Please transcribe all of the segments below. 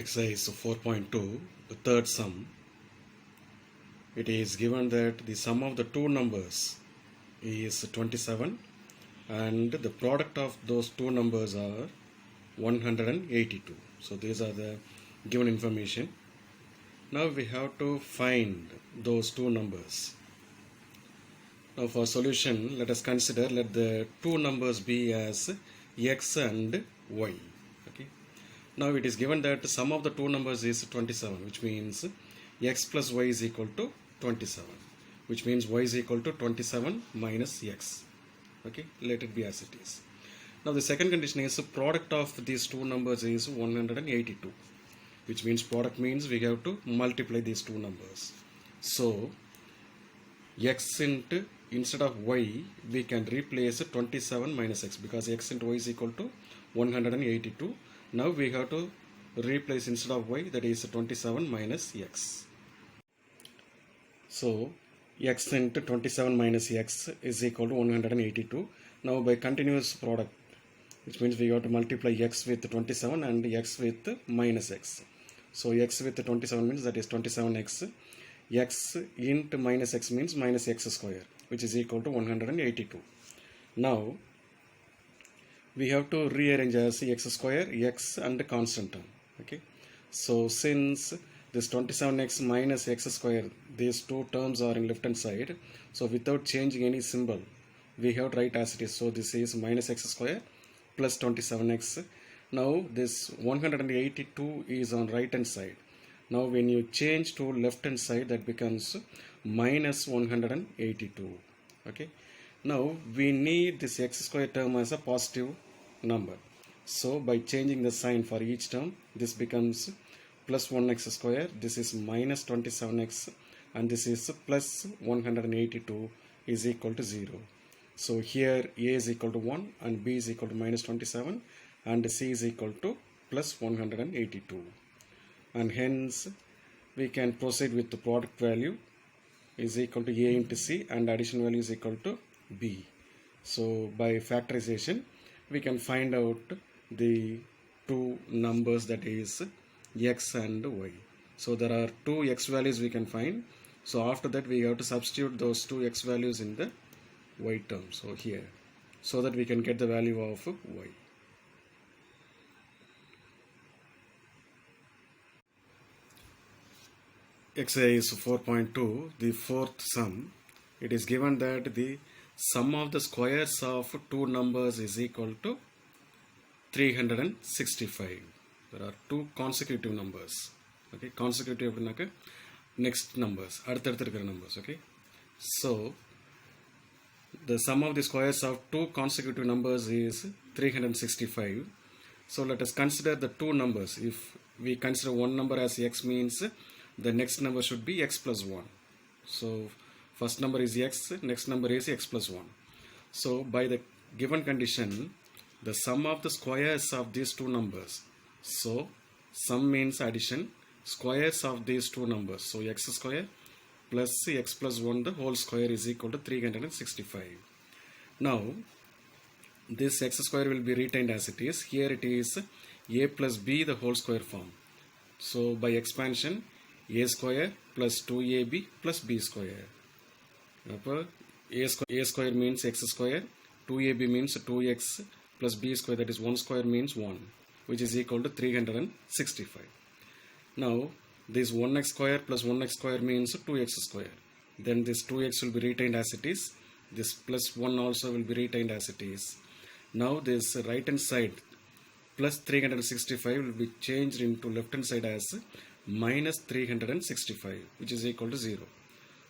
Exercise 4.2, the third sum. It is given that the sum of the two numbers is 27 and the product of those two numbers are 182. So these are the given information. Now we have to find those two numbers. Now for solution, let us consider, let the two numbers be as x and y. Okay. Now it is given that the sum of the two numbers is 27, which means x plus y is equal to 27, which means y is equal to 27 minus x. Okay, let it be as it is. Now the second condition is product of these two numbers is 182, which means product means we have to multiply these two numbers. So x into, instead of y, we can replace 27 minus x, because x into y is equal to 182. Now we have to replace, instead of y, that is 27 minus x. So x into 27 minus x is equal to 182. Now by continuous product, which means we have to multiply x with 27 and x with minus x. So x with 27 means that is 27x. X into minus x means minus x square, which is equal to 182. Now we have to rearrange as x square, x and constant term. Okay, so since this 27x minus x square, these two terms are in left hand side, so without changing any symbol, we have to write as it is. So this is minus x square plus 27x. Now this 182 is on right hand side. Now when you change to left hand side, that becomes minus 182. Okay, now we need this x square term as a positive number. So by changing the sign for each term, this becomes plus 1x square, this is minus 27x, and this is plus 182 is equal to 0. So here a is equal to 1 and b is equal to minus 27 and c is equal to plus 182. And hence we can proceed with the product value is equal to a into c and addition value is equal to b. So by factorization we can find out the two numbers, that is x and y. So there are two x values we can find. So after that we have to substitute those two x values in the y term, so here, so that we can get the value of y. Exercise 4.2, the fourth sum. It is given that the sum of the squares of two numbers is equal to 365. There are two consecutive numbers. Okay, consecutive next numbers, அடுத்தடுத்து numbers. Okay, so the sum of the squares of two consecutive numbers is 365. So let us consider the two numbers. If we consider one number as x, means the next number should be x plus 1. So first number is x, next number is x plus 1. So by the given condition, the sum of the squares of these two numbers, so sum means addition, squares of these two numbers, so x square plus x plus 1 the whole square is equal to 365. Now this x square will be retained as it is. Here it is a plus b the whole square form. So by expansion, a square plus 2ab plus b square. A square means x square, 2ab means 2x plus b square, that is 1 square means 1, which is equal to 365. Now this 1x square plus 1x square means 2x square. Then this 2x will be retained as it is. This plus 1 also will be retained as it is. Now this right hand side plus 365 will be changed into left hand side as minus 365, which is equal to 0.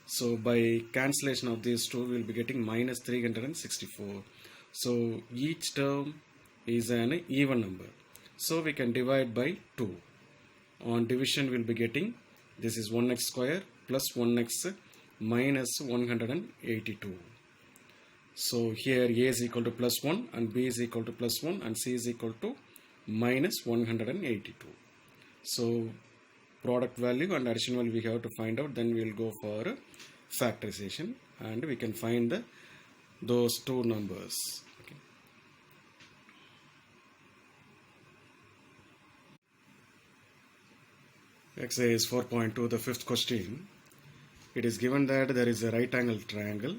So by cancellation of these two, we will be getting minus 364. So each term is an even number. So we can divide by 2. On division we will be getting, this is 1x square plus 1x minus 182. So here a is equal to plus 1 and b is equal to plus 1 and c is equal to minus 182. So product value and addition value we have to find out, then we will go for factorization and we can find those two numbers. Okay. Exercise 4.2, the fifth question. It is given that there is a right angle triangle.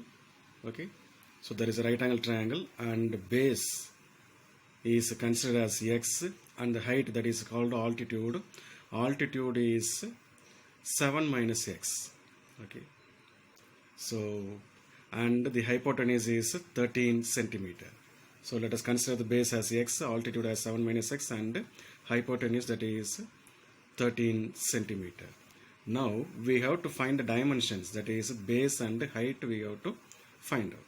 Okay, so there is a right angle triangle and base is considered as x and the height, that is called altitude. Altitude is 7 minus x. Okay, so and the hypotenuse is 13 centimeter. So let us consider the base as x, altitude as 7 minus x, and hypotenuse, that is 13 centimeter. Now we have to find the dimensions, that is base and height we have to find out.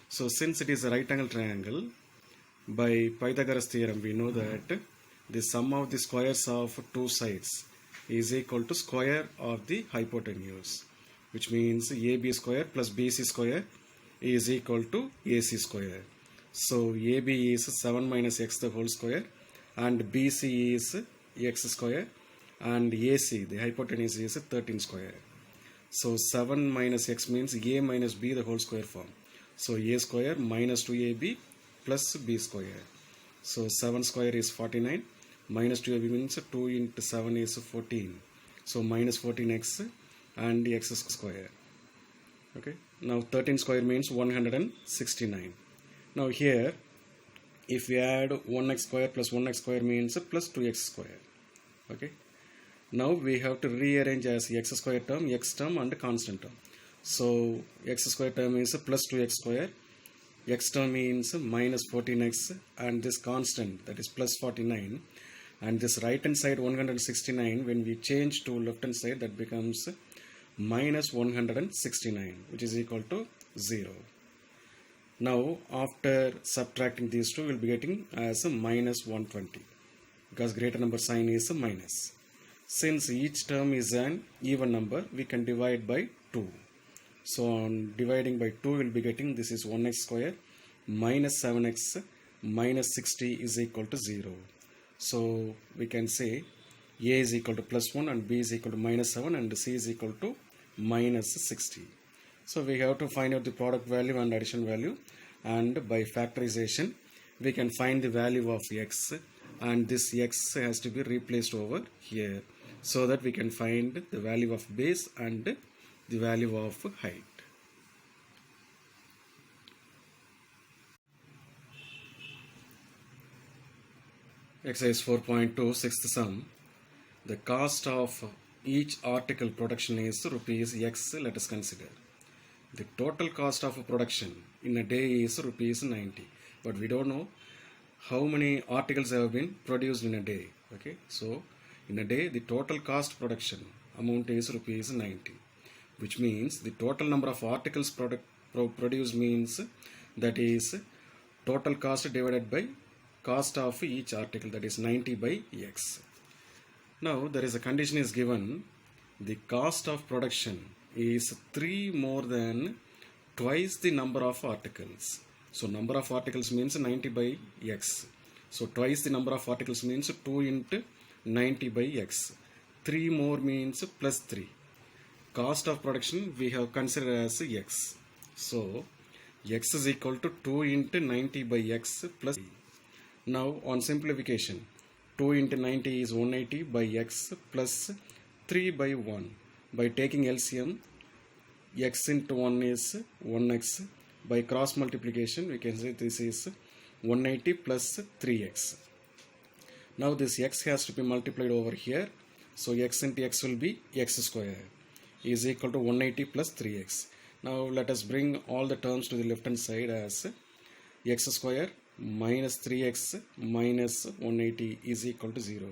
So since it is a right angle triangle, by Pythagoras theorem we know that the sum of the squares of two sides is equal to square of the hypotenuse, which means AB square plus BC square is equal to AC square. So AB is 7 minus x the whole square and BC is x square and AC, the hypotenuse, is 13 square. So 7 minus x means a minus b the whole square form. So a square minus 2ab plus b square. So 7 square is 49, minus 2ab means 2 into 7 is 14. So minus 14x and x square. Okay. Now 13 square means 169. Now here, if we add 1x square plus 1x square means plus 2x square. Okay. Now we have to rearrange as x square term, x term and constant term. So x square term is plus 2x square, x term means minus 14x, and this constant, that is plus 49, and this right hand side 169, when we change to left hand side, that becomes minus 169, which is equal to 0. Now after subtracting these two, we will be getting as a minus 120, because greater number sign is a minus. Since each term is an even number, we can divide by 2. So on dividing by 2, we will be getting, this is 1x square minus 7x minus 60 is equal to 0. So we can say a is equal to plus 1 and b is equal to minus 7 and c is equal to minus 60. So we have to find out the product value and addition value, and by factorization we can find the value of x, and this x has to be replaced over here, so that we can find the value of base and the value of height. Exercise 4.2, sixth sum. The cost of each article production is rupees x. Let us consider. The total cost of production in a day is rupees 90, but we don't know how many articles have been produced in a day. Okay, so in a day the total cost production amount is rupees 90, which means the total number of articles produced means, that is total cost divided by cost of each article, that is 90 by x. Now there is a condition is given, the cost of production is 3 more than twice the number of articles. So number of articles means 90 by x. So twice the number of articles means 2 into 90 by x. 3 more means plus 3. Cost of production we have considered as x. So x is equal to 2 into 90 by x plus 3. Now on simplification, 2 into 90 is 180 by x plus 3 by 1. By taking LCM, x into 1 is 1x. By cross multiplication, we can say this is 180 plus 3x. Now this x has to be multiplied over here. So x into x will be x square is equal to 180 plus 3x. Now let us bring all the terms to the left hand side as x square minus 3x minus 180 is equal to 0.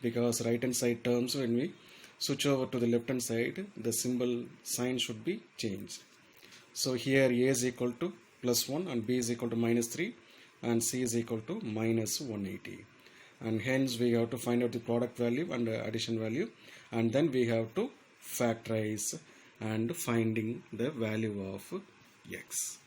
Because right hand side terms, when we switch over to the left hand side, the symbol sign should be changed. So here a is equal to plus 1 and b is equal to minus 3 and c is equal to minus 180. And hence we have to find out the product value and addition value, and then we have to factorize and finding the value of x.